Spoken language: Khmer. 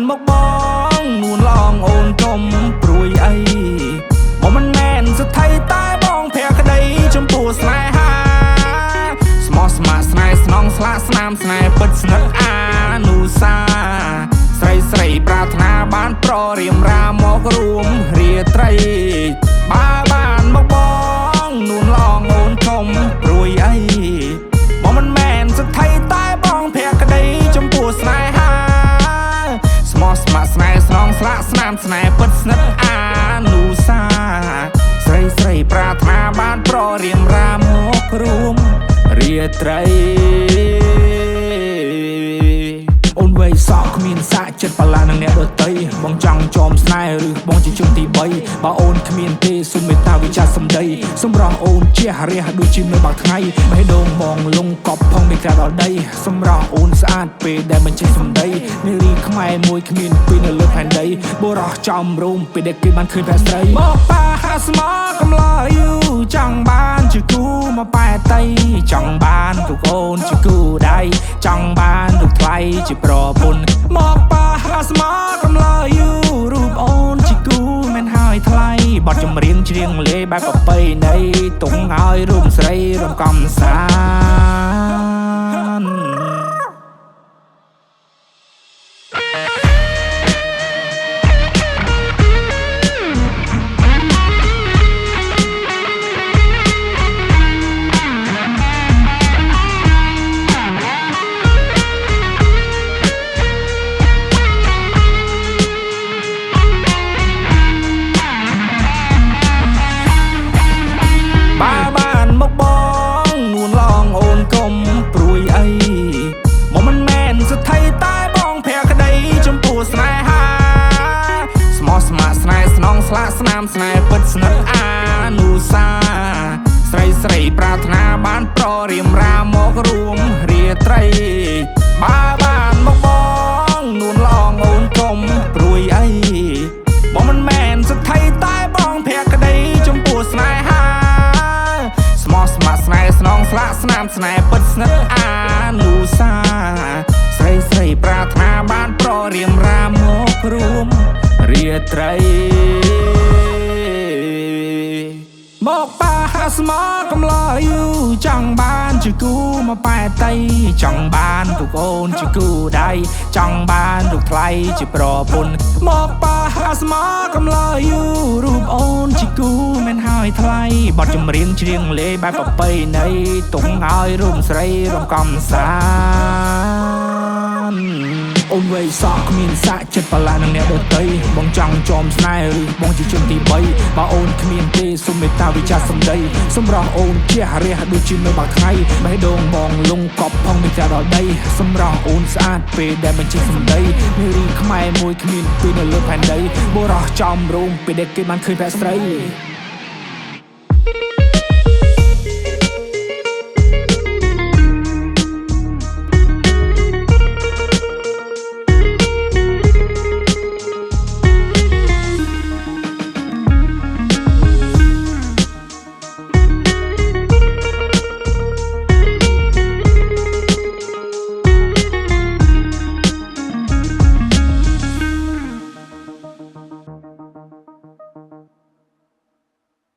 មកបងនួនឡងអូនចុំព្រួយអីមកមិនមែនសថៃតែបងភក្តីចំពោះស្នេហាស្មោះស្ម័គ្រស្នេហ៍ស្នងស្លាកស្នាមស្នេហ៍ពិតស្និទ្ធអានុសាស្រីស្រីប្រាថ្នាបានប្ររៀមរាមករួមរាត្រីបានមកបងនួនឡងអូនចុំព្រួយអីមកមិនមែនសថៃតែបងភក្តីចំពោះស្នេហាស្មោះស្ម័គ្រស្នេហ៍ស្នងស្លាកស្នាមស្នេហ៍ពិតស្និទ្ធអានុសាស្រីស្រីប្រាថ្នាបានប្ររៀមរាមករួមរាត្រីអូនវ័យសក់គ្មានសាក់ចិត្តបលានឹងអ្នកដតីបងចង់ចោមស្នេហ៍ឬបងជាជនទី3បើអូនគ្មានទេសុំមេត្តាវិចារសម្ដីសម្រស់អូនជារះដូចជានៅបាក់ថ្ងៃបេះដូងបងលងកប់ផងមិនក្រដល់ដីសម្រស់អូនស្អាតពេលដែលបញ្ចេញសម្ដីនារីខ្មែរមួយគ្មានពីរនៅលើផែនដីបុរសចំរូមពេលដែលគេបានឃើញភក្តីមកប៉ាហាស្មោកំឡោយយូចង់បានជាគូមកប៉ែតៃចង់បានរូបអូនជាគូដៃចង់បានរូបថ្លៃជាប្រពន្ធមកប៉ាហាស្មោកំឡោយយូរូបអូនជាគូមិនហើយថ្លៃបទចម្រៀងច្រៀងលេបែបប្រពៃណីទុំឲ្យរូបស្រីរំកំសាន្តបានមកបងនួនឡងអូនកុំព្រួយអីមកមិនមែនសថៃតែបងភក្តីចំពោះស្នេហាស្មោះស្ម័គ្រស្នេហ៍ស្នងស្លាកស្នាមស្នេហ៍ពិតស្និទ្ធអានុសាស្រីស្រីប្រាថ្នាបានប្ររៀមរាមករួមរាត្រីបានមកបងនួនឡងអូនកុំព្រួយអីមកមិនមែនសថៃតែបងភក្តីចំពោះស្នេហាស្មោះស្ម័គ្រស្នេហ៍ស្នងស្លាកស្នាមស្នេហ៍ពិតស្និទ្ធអានុសាស្រីស្រីប្រាថ្នាបានប្ររៀមរាមករួមរាត្រីមកប៉ាហាស្មោកំឡោយយូចង់បានជាគូមកប៉ែតៃចង់បានរូបអូនជាគូដៃចង់បានរូបថ្លៃជាប្រពន្ធមកប៉ាហាស្មោកំឡោយយូរូបអូនជាគូមិនហើយថ្លៃបទចម្រៀងច្រៀងលេបែបប្រពៃណីទុំឲ្យរូបស្រីរំកំសាន្តអូនវ័យសក់គ្មានសាក់ចិត្តបលានឹងអ្នកដតីបងចង់ចោមស្នេហ៍ឬបងជាជនទី3បើអូនគ្មានទេសុំមេត្តាវិចារសម្ដីសម្រស់អូនជារះដូចជានៅបាក់ថ្ងៃបេះដូងបងលងកប់ផងមិនក្រដល់ដីសម្រស់អូនស្អាតពេលដែលបញ្ចេញសម្ដីនារីខ្មែរមួយគ្មានពីរនៅលើផែនដីបុរសចំរូមពេលដែលគេបានឃើញភក្តី